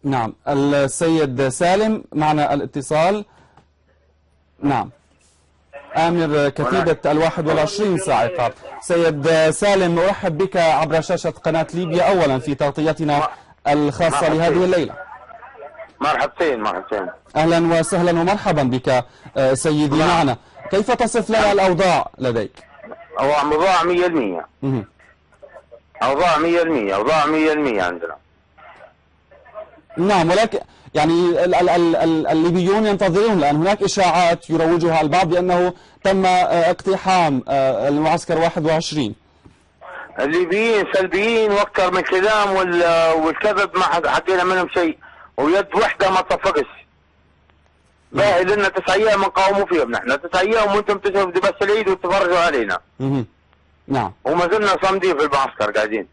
نعم. السيد سالم معنا الاتصال. نعم. آمر كتيبة 21 صاعقة. سيد سالم، أرحب بك عبر شاشة قناة ليبيا أولا في تغطيتنا الخاصة لهذه الليلة. مرحبتين. أهلا وسهلا ومرحبا بك سيدي معنا. كيف تصف لنا الأوضاع لديك؟ أوضاع 100%. أوضاع 100% عندنا. نعم، ولكن يعني الليبيون ينتظرون الآن. هناك إشاعات يروجها البعض بأنه تم اقتحام المعسكر 21. الليبيين سلبيين واكثر من كلام، والكذب ما حكينا منهم شيء، ويد وحده ما تصفقش. باهي لنا 9 ايام نقاوموا فيهم نحن، 9 ايام وانتم تشوفوا بس العيد وتتفرجوا علينا. نعم. وما زلنا صامدين في المعسكر قاعدين.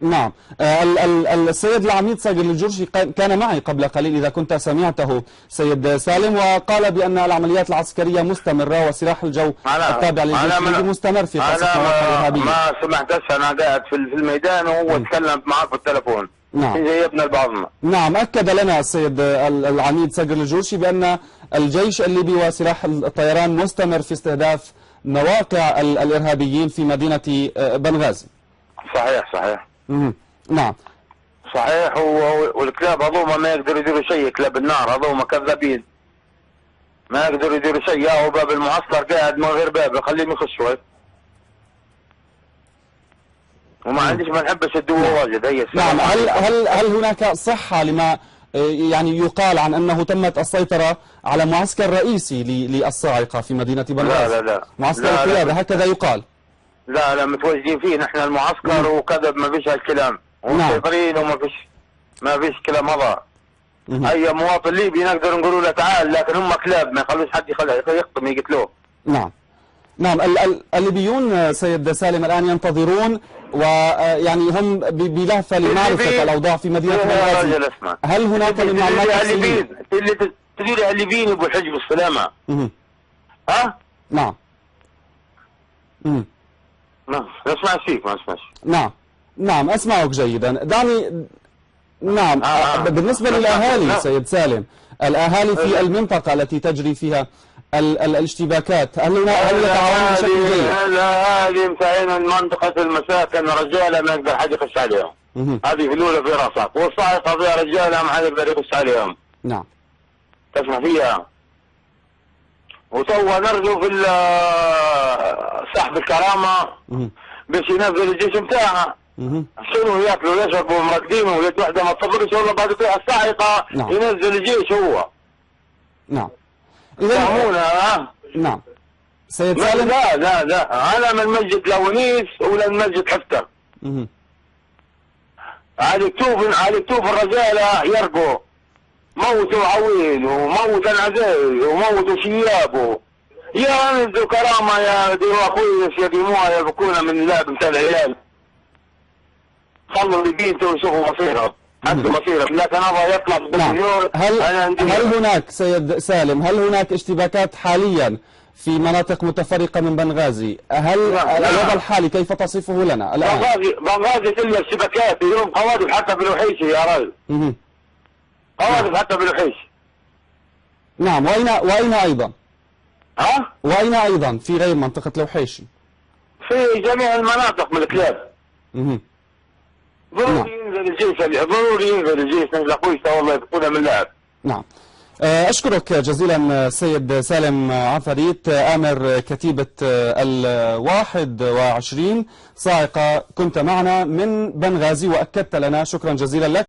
نعم. السيد العميد صقر الجرشي كان معي قبل قليل إذا كنت سمعته سيد سالم، وقال بأن العمليات العسكرية مستمرة وسلاح الجو التابع للجيش مستمر في قصف مواقع إرهابية. ما سمعتش، أنا قاعد في الميدان وهو تكلم معك بالتلفون. نعم. جايبنا لبعضنا. نعم، أكد لنا السيد العميد صقر الجرشي بأن الجيش الليبي وسلاح الطيران مستمر في استهداف مواقع الإرهابيين في مدينة بنغازي. صحيح. نعم. صحيح. والكلاب هذوما ما يقدروا يديروا شيء، كلاب النار هذوما كذابين، ما يقدروا يديروا شيء. هو باب المعسكر قاعد من غير باب، خليهم يخشوا. وما عنديش، ما نحبش الدواء واجد. هي نعم. هل هناك صحة لما يعني يقال عن أنه تمت السيطرة على معسكر رئيسي للصاعقة في مدينة بنغازي؟ لا. معسكر القيادة هكذا يقال. لا متوجهين فيه نحن المعسكر وكذب، ما فيش هالكلام، ومسيطرين وما فيش كلام هذا. اي مواطن ليبي نقدر نقول له تعال، لكن هم كلاب ما يخلوش حد يقطم يقتلوه. نعم. الليبيون سيد سالم الآن ينتظرون، ويعني هم بلهفة لمعرفة الأوضاع في مدينة بنغازي. هل هناك من معلومات اللي تدير الليبيين يبغوا الحج بالسلامة؟ ها؟ نعم. ما اسمعش فيك، ما اسمعش. نعم أسمعك جيدا. دعني. نعم. بالنسبة للأهالي سيد سالم، الأهالي في المنطقة التي تجري فيها الاشتباكات، هل يتعاونون بشكل جيد؟ الأهالي مساعين منطقة المساكن رجالة ما يقدر حد يخش عليهم. هذه فلولة في راسك، والصاعقة فيها رجالة ما حد يقدر يخش عليهم. نعم. تسمع فيها. وتوا نرجو في سحب الكرامة باش ينزل الجيش بتاعها. شنو ياكلوا يشربوا مرقدين، ولاد وحده ما تصبرش والله بعد الصاعقة ينزل الجيش هو. نعم. فهمونا. نعم. سيد سالم. لا انا من مسجد لونيس ولا من مسجد حفتر. على كتوف الرجاله يرقوا، موتوا عويل وموتوا العزيز وموتوا شيابه. يا نزلوا كرامه يا ديروا كويس يا ديموها يا بكونا من اللعب بتاع العيال. خلوا الليبيين يشوفوا مصيرهم، عنده مصيرهم، لكن هذا يطلع بالمليون. هل هناك سيد سالم، هل هناك اشتباكات حاليا في مناطق متفرقة من بنغازي؟ هل الوضع الحالي كيف تصفه لنا الآن؟ بنغازي كلها اشتباكات، اليوم قوادم حتى بالوحيشي يا رجل. قوادم حتى بالوحيشي. نعم. وأين أيضا؟ وأين أيضا في غير منطقة الوحيشي؟ في جميع المناطق من الكلاب. ضروري ينزل الجيش نزل اخوي والله يكون من لعب. نعم. أشكرك جزيلا سيد سالم عفاريت، آمر كتيبة 21 صاعقة، كنت معنا من بنغازي وأكدت لنا. شكرا جزيلا لك.